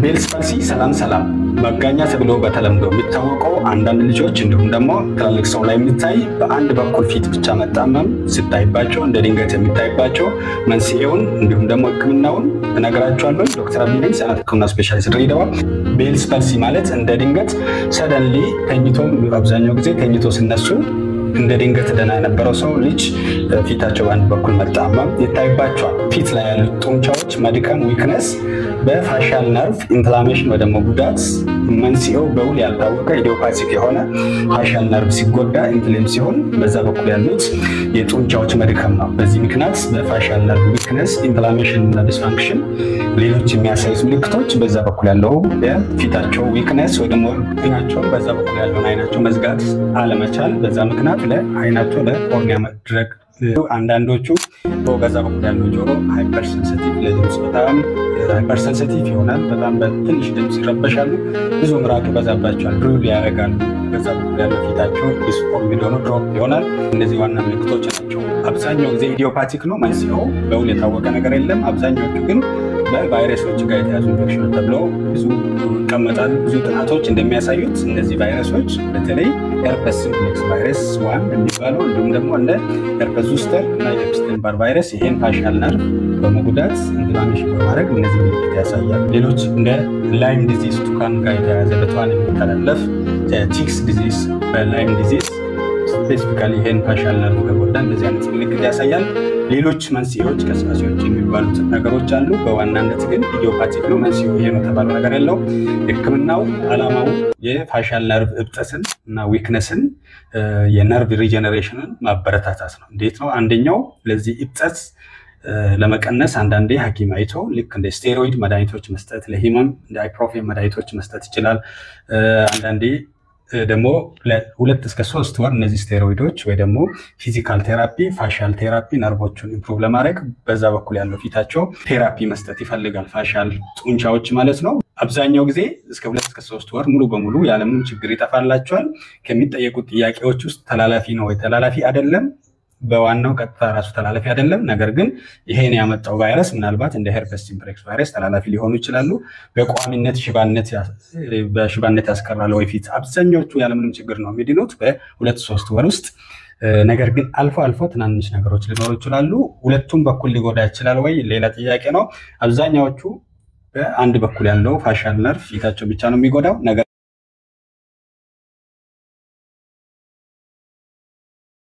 ቤልስ ፓልሲ ሰላም መጋኛ ተብሎ በተለምዶ የሚታወቀው አንዳንድ ልጆች እንዲሁም ደግሞ ትላልቅ ሰው ላይ የሚታይ በአንድ በኩል ፊት ብቻ መጣመም ሲታይባቸው እንደ ድንገት የሚታይባቸው መንስኤውን እንዲሁም ደግሞ ህክምናውን እነግራችኋለሁ። ዶክተር አብዲ ነኝ፣ ሰናት ህክምና ስፔሻሊስት ድሬዳዋ። ቤልስ ፓልሲ ማለት እንደ ድንገት ሰደንሊ ተኝቶ አብዛኛው ጊዜ ተኝቶ ሲነሱ እንደ ድንገት ደና የነበረው ሰው ልጅ ፊታቸው በአንድ በኩል መጣመም ይታይባቸዋል። ፊት ላይ ያሉት ጡንቻዎች መድከም ዊክነስ በፋሻል ነርቭ ኢንፍላሜሽን ወደ ጉዳት መንስኤው በውል ያልታወቀ ኢዲዮፓቲክ የሆነ ፋሻል ነርቭ ሲጎዳ ኢንፍሌም ሲሆን በዛ በኩል ያሉት የጡንቻዎች መድከም ነው። በዚህ ምክንያት በፋሻል ነርቭ ዊክነስ ኢንፍላሜሽን እና ዲስፋንክሽን ሌሎች የሚያሳዩት ምልክቶች በዛ በኩል ያለው የፊታቸው ዊክነስ ወይ ደግሞ አይናቸው በዛ በኩል ያለውን አይናቸው መዝጋት አለመቻል በዛ ምክንያት ለአይናቸው ለኮርኒያ መድረቅ አንዳንዶቹ በዛ በኩል ያለው ጆሮ ሃይፐር ሴንሲቲቭ ለድምጽ በጣም ሃይፐር ሴንሲቲቭ ይሆናል። በጣም በትንሽ ድምጽ ይረበሻሉ። ብዙ ምራቅ ይበዛባቸዋል፣ ብሩል ያደርጋሉ። በዛ በኩል ያለው ፊታቸው ዲስፎርምድ ሆኖ ድሮፕ ይሆናል። እነዚህ ዋና ምልክቶች ናቸው። አብዛኛው ጊዜ ኢዲዮፓቲክ ነው፣ መንስኤው በውል የታወቀ ነገር የለም። አብዛኛዎቹ ግን በቫይረሶች ጋር የተያዙ ኢንፌክሽን ተብለው ብዙ ይቀመጣሉ። ብዙ ጥናቶች እንደሚያሳዩት እነዚህ ቫይረሶች በተለይ ሄርፐስ ሲምፕሌክስ ቫይረስ 1 የሚባለው እንዲሁም ደግሞ እንደ ሄርፐስ ዙስተር እና ኤፕስቴን ባር ቫይረስ ይሄን ፋሻል ነርቭ በመጉዳት ኢንፍላሜሽን በማድረግ እነዚህ ምልክት ያሳያሉ። ሌሎች እንደ ላይም ዲዚዝ ቱካን ጋር የተያዘ በተዋን የሚተላለፍ ቲክስ ዲዚዝ በላይም ዲዚዝ ስፔሲፊካሊ ይሄን ፋሻል ነርቭ ከጎዳ እንደዚህ አይነት ምልክት ያሳያል። ሌሎች መንስኤዎች ቀስቃሾች የሚባሉት ነገሮች አሉ። በዋናነት ግን ኢዲዮፓቲክ ነው። መንስኤው ይሄ ነው ተባለው ነገር የለው። ህክምናው ዓላማው የፋሻል ነርቭ እብጠትን እና ዊክነስን የነርቭ ሪጀነሬሽንን ማበረታታት ነው። እንዴት ነው? አንደኛው ለዚህ እብጠት ለመቀነስ አንዳንዴ ሐኪም አይቶ ልክ እንደ ስቴሮይድ መድኃኒቶች መስጠት፣ ለሂመም እንደ አይፕሮፌን መድኃኒቶች መስጠት ይችላል። አንዳንዴ ደግሞ ለ2 እስከ 3 ወር እነዚህ ስቴሮይዶች ወይ ደግሞ ፊዚካል ቴራፒ ፋሻል ቴራፒ ነርቮቹን ኢምፕሩቭ ለማድረግ በዛ በኩል ያለው ፊታቸው ቴራፒ መስጠት ይፈልጋል። ፋሻል ጡንቻዎች ማለት ነው። አብዛኛው ጊዜ እስከ 2 እስከ 3 ወር ሙሉ በሙሉ ያለምንም ችግር ይጠፋላቸዋል። ከሚጠየቁት ጥያቄዎች ውስጥ ተላላፊ ነው ወይ ተላላፊ አይደለም፣ በዋናው ቀጥታ ራሱ ተላላፊ አይደለም። ነገር ግን ይሄን ያመጣው ቫይረስ ምናልባት እንደ ሄርፐስ ሲምፕሌክስ ቫይረስ ተላላፊ ሊሆኑ ይችላሉ። በቋሚነት በሽባነት ያስቀራል ወይ ፊት አብዛኞቹ ያለምንም ችግር ነው የሚድኑት በ2-3 ወር ውስጥ። ነገር ግን አልፎ ትናንሽ ነገሮች ሊኖሩ ይችላሉ። ሁለቱም በኩል ሊጎዳ ይችላል ወይ ሌላ ጥያቄ ነው። አብዛኛዎቹ በአንድ በኩል ያለው ፋሻል ነርቭ ፊታቸው ብቻ ነው የሚጎዳው። ነገር